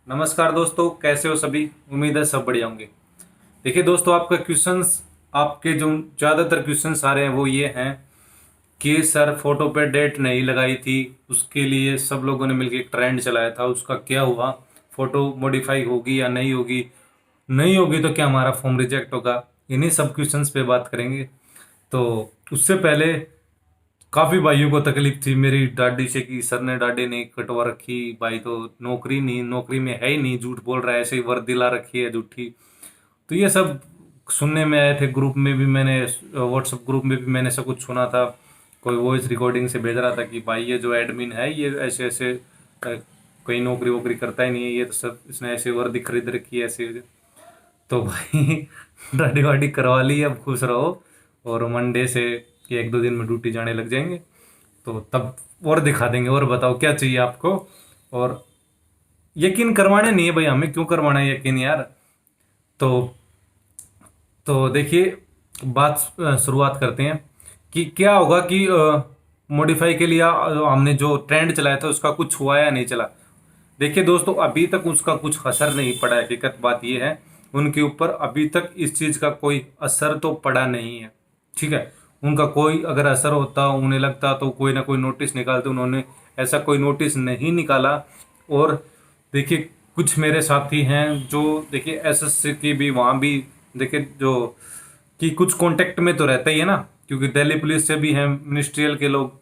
नमस्कार दोस्तों, कैसे हो सभी। उम्मीद है सब बढ़िया होंगे। देखिए दोस्तों, आपका क्वेश्चंस, आपके जो ज़्यादातर क्वेश्चंस आ रहे हैं वो ये हैं कि सर फोटो पे डेट नहीं लगाई थी, उसके लिए सब लोगों ने मिलकर एक ट्रेंड चलाया था, उसका क्या हुआ, फोटो मॉडिफाई होगी या नहीं होगी, नहीं होगी तो क्या हमारा फॉर्म रिजेक्ट होगा। इन्हीं सब क्वेश्चंस पे बात करेंगे। तो उससे पहले काफी भाइयों को तकलीफ थी मेरी दादी से कि सर ने दाढ़ी नहीं कटवा रखी, भाई तो नौकरी नहीं, नौकरी में है ही नहीं, झूठ बोल रहा है, ऐसे ही वर्दी दिला रखी है झूठी। तो ये सब सुनने में आए थे। ग्रुप में भी मैंने, व्हाट्सएप ग्रुप में भी मैंने सब कुछ सुना था। कोई वॉइस रिकॉर्डिंग से भेज रहा था कि भाई ये जो एडमिन है ये ऐसे ऐसे कोई नौकरी वोकरी करता ही नहीं है, ये तो सब इसने ऐसे वर्दी खरीद रखी है ऐसे। तो भाई दाढ़ी वाड़ी करवा ली, अब खुश रहो। और मंडे से कि एक दो दिन में ड्यूटी जाने लग जाएंगे, तो तब और दिखा देंगे। और बताओ क्या चाहिए आपको। और यकीन करवाने नहीं है भाई, हमें क्यों करवाना है यकीन यार। तो देखिए, बात शुरुआत करते हैं कि क्या होगा कि मॉडिफाई के लिए हमने जो ट्रेंड चलाया था उसका कुछ हुआ या नहीं चला। देखिए दोस्तों, अभी तक उसका कुछ असर नहीं पड़ा है। हकीकत बात यह है, उनके ऊपर अभी तक इस चीज़ का कोई असर तो पड़ा नहीं है। ठीक है, उनका कोई अगर असर होता, उन्हें लगता तो कोई ना कोई नोटिस निकालते, उन्होंने ऐसा कोई नोटिस नहीं निकाला। और देखिए, कुछ मेरे साथी हैं जो देखिए एसएससी की भी, वहाँ भी देखिए जो कि कुछ कांटेक्ट में तो रहता ही है ना, क्योंकि दिल्ली पुलिस से भी हैं मिनिस्ट्रियल के लोग।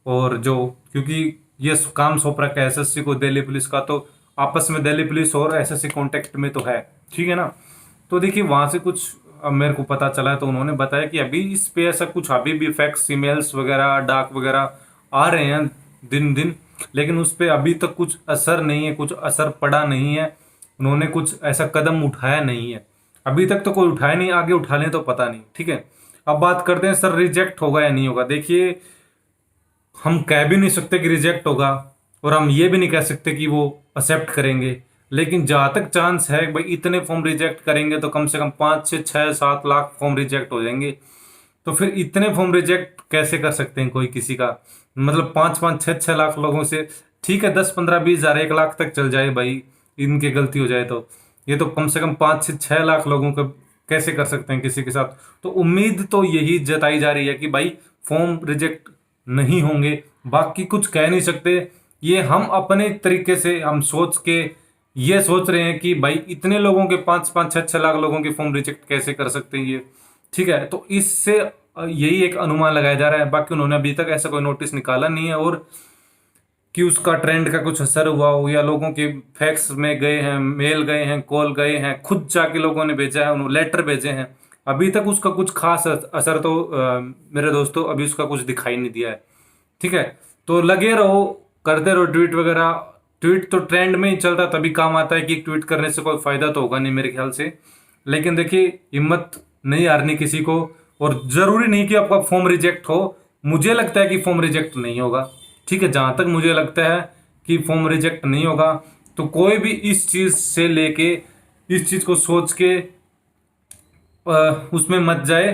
और जो क्योंकि ये काम सौंप रखा है एसएससी को दिल्ली पुलिस का, तो आपस में दिल्ली पुलिस और एसएससी कांटेक्ट में तो है। ठीक है ना। तो देखिए वहां से कुछ अब मेरे को पता चला है, तो उन्होंने बताया कि अभी इस पे ऐसा कुछ अभी भी फैक्स, ईमेल्स वगैरह, डाक वगैरह आ रहे हैं दिन दिन, लेकिन उस पे अभी तक कुछ असर नहीं है, कुछ असर पड़ा नहीं है। उन्होंने कुछ ऐसा कदम उठाया नहीं है अभी तक, तो कोई उठाया नहीं, आगे उठा लें तो पता नहीं। ठीक है, अब बात करते हैं सर रिजेक्ट होगा या नहीं होगा। देखिए, हम कह भी नहीं सकते कि रिजेक्ट होगा, और हम ये भी नहीं कह सकते कि वो एक्सेप्ट करेंगे। लेकिन जहाँ तक चांस है भाई, इतने फॉर्म रिजेक्ट करेंगे तो कम से कम 5 से 6 7 लाख फॉर्म रिजेक्ट हो जाएंगे। तो फिर इतने फॉर्म रिजेक्ट कैसे कर सकते हैं कोई किसी का, मतलब 5 5 6 6 लाख लोगों से। ठीक है, 10 15 20 हज़ार 1 लाख तक चल जाए भाई, इनकी गलती हो जाए तो। ये तो कम से कम 5 से 6 लाख लोगों को कैसे कर सकते हैं किसी के साथ। तो उम्मीद तो यही जताई जा रही है कि भाई फॉर्म रिजेक्ट नहीं होंगे, बाकी कुछ कह नहीं सकते। ये हम अपने तरीके से हम सोच के ये सोच रहे हैं कि भाई इतने लोगों के 5 5 6 6 लाख लोगों के फॉर्म रिजेक्ट कैसे कर सकते हैं ये। ठीक है, तो इससे यही एक अनुमान लगाया जा रहा है। बाकी उन्होंने अभी तक ऐसा कोई नोटिस निकाला नहीं है, और कि उसका ट्रेंड का कुछ असर हुआ हो, या लोगों के फैक्स में गए हैं, मेल गए हैं, कॉल गए हैं, खुद जाके लोगों ने भेजा है, उन्होंने लेटर भेजे हैं, अभी तक उसका कुछ खास असर तो मेरे दोस्तों अभी उसका कुछ दिखाई नहीं दिया है। ठीक है, तो लगे रहो, करते रहो ट्वीट वगैरह। ट्वीट तो ट्रेंड में ही चलता तभी काम आता है, कि ट्वीट करने से कोई फायदा तो होगा नहीं मेरे ख्याल से। लेकिन देखिए, हिम्मत नहीं हारनी किसी को। और जरूरी नहीं कि आपका फॉर्म रिजेक्ट हो, मुझे लगता है कि फॉर्म रिजेक्ट नहीं होगा। ठीक है, जहां तक मुझे लगता है कि फॉर्म रिजेक्ट नहीं होगा, तो कोई भी इस चीज से लेके, इस चीज को सोच के उसमें मत जाए,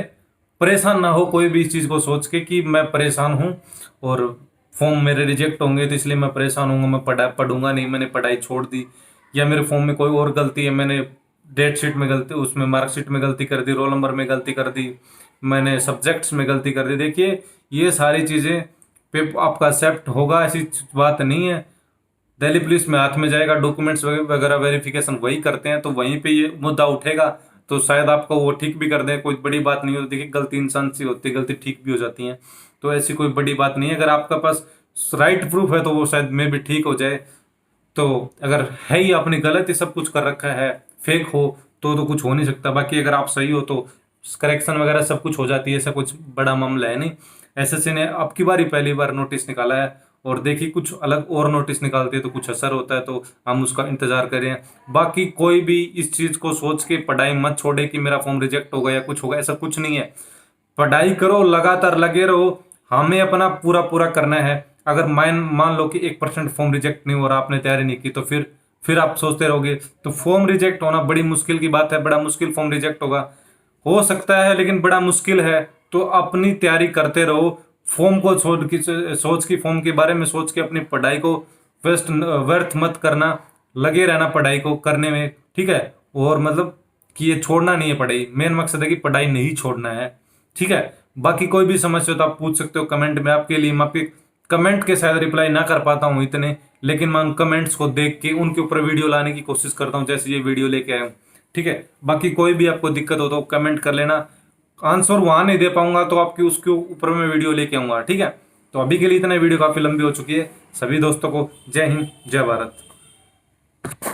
परेशान ना हो कोई भी इस चीज़ को सोच के कि मैं परेशान हूँ और फॉर्म मेरे रिजेक्ट होंगे तो इसलिए मैं परेशान हूँगा, मैं पढ़ूंगा नहीं, मैंने पढ़ाई छोड़ दी, या मेरे फॉर्म में कोई और गलती है, मैंने डेट शीट में गलती, उसमें मार्कशीट में गलती कर दी, रोल नंबर में गलती कर दी, मैंने सब्जेक्ट्स में गलती कर दी। देखिए, ये सारी चीज़ें पे आपका एक्सेप्ट होगा, ऐसी बात नहीं है। दिल्ली पुलिस में हाथ में जाएगा, डॉक्यूमेंट्स वगैरह वेरिफिकेशन वही करते हैं, तो वहीं पे ये मुद्दा उठेगा, तो शायद आपको वो ठीक भी कर दें, कोई बड़ी बात नहीं होती। देखिए, गलती इंसान से होती है, गलती ठीक भी हो जाती है, तो ऐसी कोई बड़ी बात नहीं है। अगर आपका पास राइट प्रूफ है तो वो शायद में भी ठीक हो जाए। तो अगर है ही आपने गलत ही सब कुछ कर रखा है, फेक हो, तो कुछ हो नहीं सकता। बाकी अगर आप सही हो तो करेक्शन वगैरह सब कुछ हो जाती है, ऐसा कुछ बड़ा मामला है नहीं। एसएससी ने अब की बार ही पहली बार नोटिस निकाला है, और देखिए कुछ अलग और नोटिस निकालती है तो कुछ असर होता है, तो हम उसका इंतजार करें। बाकी कोई भी इस चीज को सोच के पढ़ाई मत छोड़े कि मेरा फॉर्म रिजेक्ट होगा या कुछ होगा, ऐसा कुछ नहीं है। पढ़ाई करो, लगातार लगे रहो, हमें अपना पूरा पूरा करना है। अगर मान मान लो कि 1% फॉर्म रिजेक्ट नहीं हो रहा, आपने तैयारी नहीं की, तो फिर आप सोचते रहोगे, तो फॉर्म रिजेक्ट होना बड़ी मुश्किल की बात है, बड़ा मुश्किल फॉर्म रिजेक्ट होगा, हो सकता है लेकिन बड़ा मुश्किल है। तो अपनी तैयारी करते रहो, फॉर्म को सोच की फॉर्म के बारे में सोच के अपनी पढ़ाई को व्यस्त व्यर्थ मत करना। लगे रहना पढ़ाई को करने में, ठीक है। और मतलब कि ये छोड़ना नहीं है पढ़ाई, मेन मकसद है कि पढ़ाई नहीं छोड़ना है, ठीक है। बाकी कोई भी समस्या हो तो आप पूछ सकते हो कमेंट में, आपके लिए मैं आपके कमेंट के शायद रिप्लाई ना कर पाता हूँ इतने, लेकिन मैं उन कमेंट्स को देख के उनके ऊपर वीडियो लाने की कोशिश करता हूँ, जैसे ये वीडियो लेके आया हूँ, ठीक है। बाकी कोई भी आपको दिक्कत हो तो कमेंट कर लेना, आंसर वहां नहीं दे पाऊंगा तो आपकी उसके ऊपर मैं वीडियो लेके आऊंगा, ठीक है। तो अभी के लिए इतना, वीडियो काफी लंबी हो चुकी है। सभी दोस्तों को जय हिंद, जय भारत।